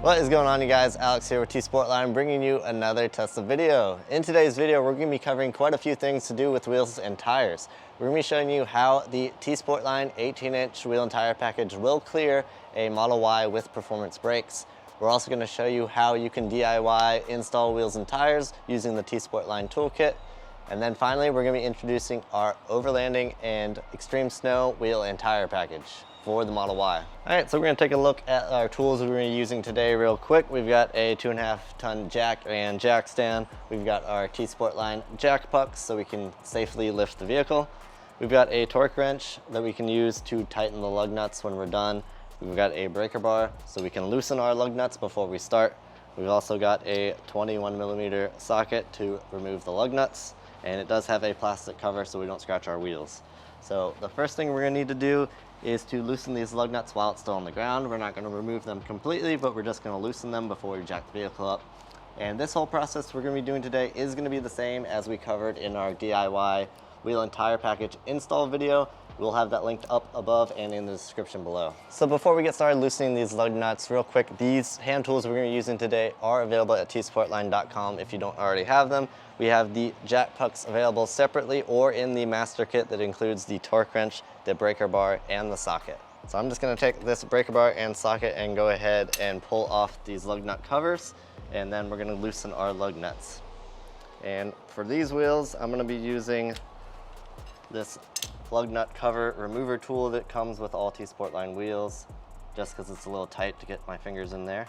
What is going on, you guys? Alex here with Sportline, bringing you another Tesla video. In today's video, we're going to be covering quite a few things to do with wheels and tires. We're going to be showing you how the Sportline 18-inch wheel and tire package will clear a Model Y with performance brakes. We're also going to show you how you can DIY install wheels and tires using the Sportline toolkit. And then finally, we're going to be introducing our Overlanding and Extreme Snow wheel and tire package for the Model Y. All right, so we're gonna take a look at our tools we're gonna be using today real quick. We've got a 2.5 ton jack and jack stand. We've got our Sportline jack pucks so we can safely lift the vehicle. We've got a torque wrench that we can use to tighten the lug nuts when we're done. We've got a breaker bar so we can loosen our lug nuts before we start. We've also got a 21mm socket to remove the lug nuts, and it does have a plastic cover so we don't scratch our wheels. So the first thing we're gonna need to do is to loosen these lug nuts while it's still on the ground. We're not going to remove them completely, but we're just going to loosen them before we jack the vehicle up. And this whole process we're going to be doing today is going to be the same as we covered in our DIY wheel and tire package install video. We'll have that linked up above and in the description below. So before we get started loosening these lug nuts real quick, these hand tools we're going to be using today are available at tsportline.com if you don't already have them. We have the jack pucks available separately or in the master kit that includes the torque wrench, the breaker bar, and the socket. So I'm just going to take this breaker bar and socket and go ahead and pull off these lug nut covers, and then we're going to loosen our lug nuts. And for these wheels, I'm going to be using this lug nut cover remover tool that comes with all Sportline wheels, just because it's a little tight to get my fingers in there.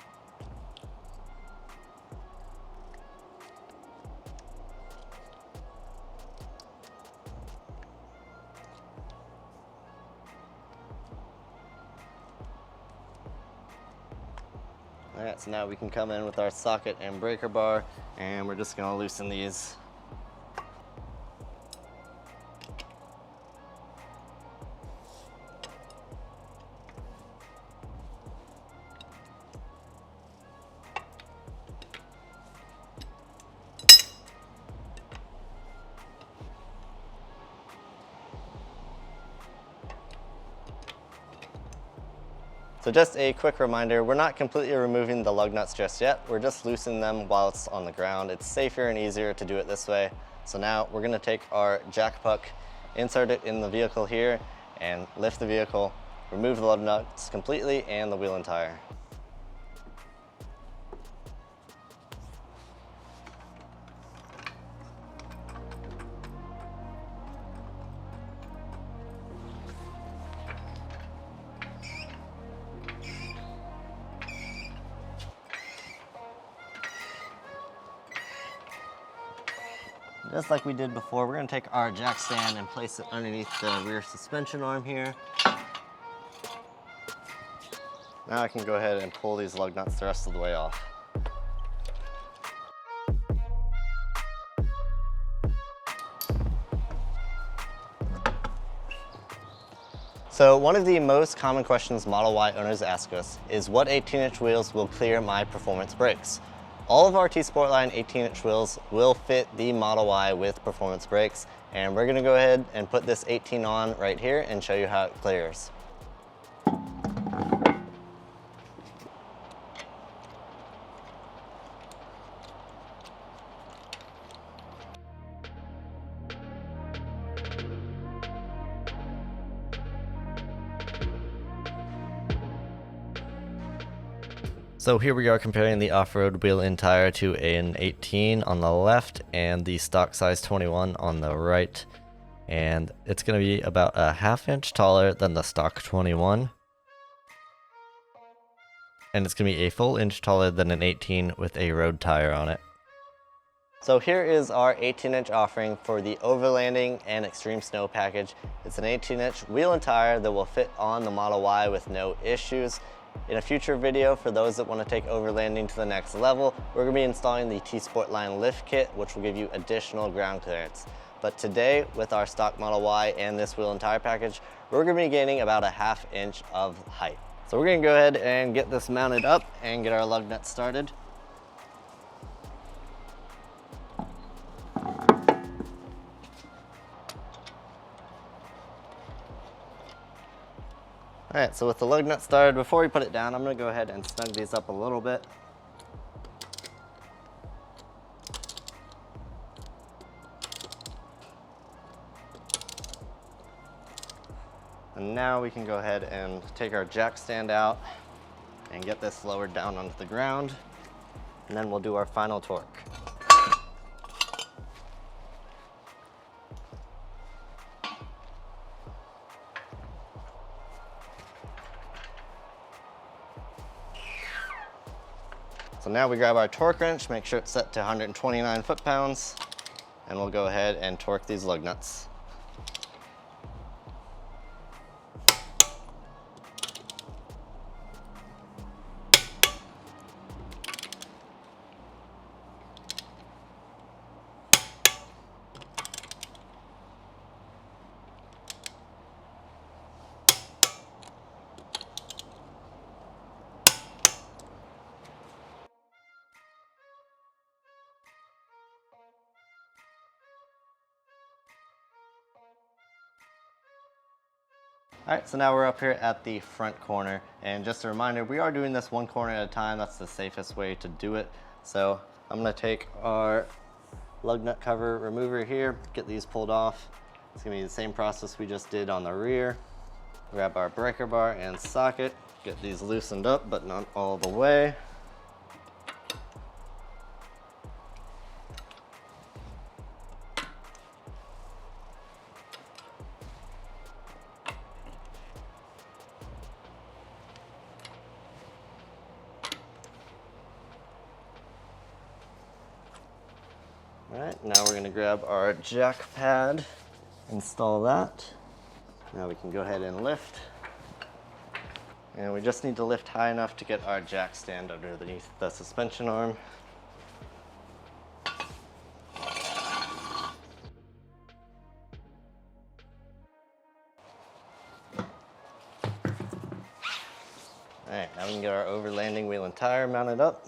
All right, so now we can come in with our socket and breaker bar, and we're just gonna loosen these. So just a quick reminder, we're not completely removing the lug nuts just yet. We're just loosening them while it's on the ground. It's safer and easier to do it this way. So now we're gonna take our jack puck, insert it in the vehicle here, and lift the vehicle, remove the lug nuts completely and the wheel and tire. Just like we did before, we're going to take our jack stand and place it underneath the rear suspension arm here. Now I can go ahead and pull these lug nuts the rest of the way off. So one of the most common questions Model Y owners ask us is what 18-inch wheels will clear my performance brakes? All of our Sportline 18-inch wheels will fit the Model Y with performance brakes, and we're gonna go ahead and put this 18 on right here and show you how it clears. So here we are comparing the off-road wheel and tire to an 18 on the left and the stock size 21 on the right. And it's going to be about a ½ inch taller than the stock 21. And it's going to be a full inch taller than an 18 with a road tire on it. So here is our 18-inch offering for the Overlanding and Extreme Snow package. It's an 18-inch wheel and tire that will fit on the Model Y with no issues. In a future video, for those that want to take overlanding to the next level, we're going to be installing the Sportline lift kit, which will give you additional ground clearance. But today, with our stock Model Y and this wheel and tire package, we're going to be gaining about a ½ inch of height. So we're going to go ahead and get this mounted up and get our lug nuts started. Alright, so with the lug nut started, before we put it down, I'm going to go ahead and snug these up a little bit. And now we can go ahead and take our jack stand out and get this lowered down onto the ground. And then we'll do our final torque. So now we grab our torque wrench, make sure it's set to 129 foot-pounds, and we'll go ahead and torque these lug nuts. All right, so now we're up here at the front corner, and just a reminder, we are doing this one corner at a time. That's the safest way to do it. So I'm gonna take our lug nut cover remover here, get these pulled off. It's gonna be the same process we just did on the rear. Grab our breaker bar and socket, get these loosened up, but not all the way. All right, now we're going to grab our jack pad, install that. Now we can go ahead and lift. And we just need to lift high enough to get our jack stand underneath the suspension arm. All right, now we can get our overlanding wheel and tire mounted up.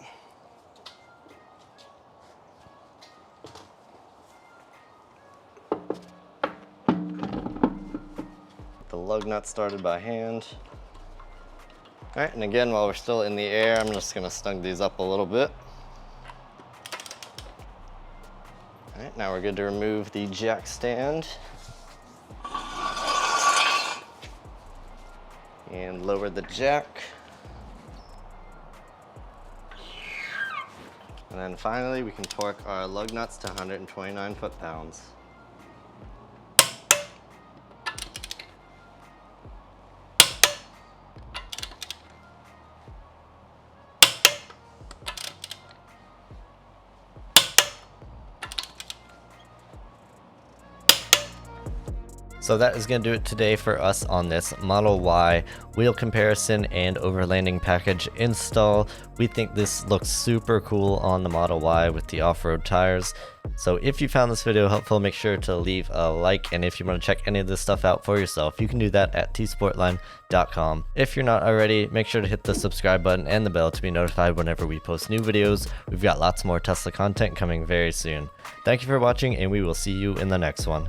The lug nut started by hand. All right, and again, while we're still in the air, I'm just gonna snug these up a little bit. All right, now we're good to remove the jack stand. And lower the jack. And then finally, we can torque our lug nuts to 129 foot-pounds. So that is going to do it today for us on this Model Y wheel comparison and overlanding package install. We think this looks super cool on the Model Y with the off-road tires. So if you found this video helpful, make sure to leave a like, and if you want to check any of this stuff out for yourself, you can do that at tsportline.com. If you're not already, make sure to hit the subscribe button and the bell to be notified whenever we post new videos. We've got lots more Tesla content coming very soon. Thank you for watching, and we will see you in the next one.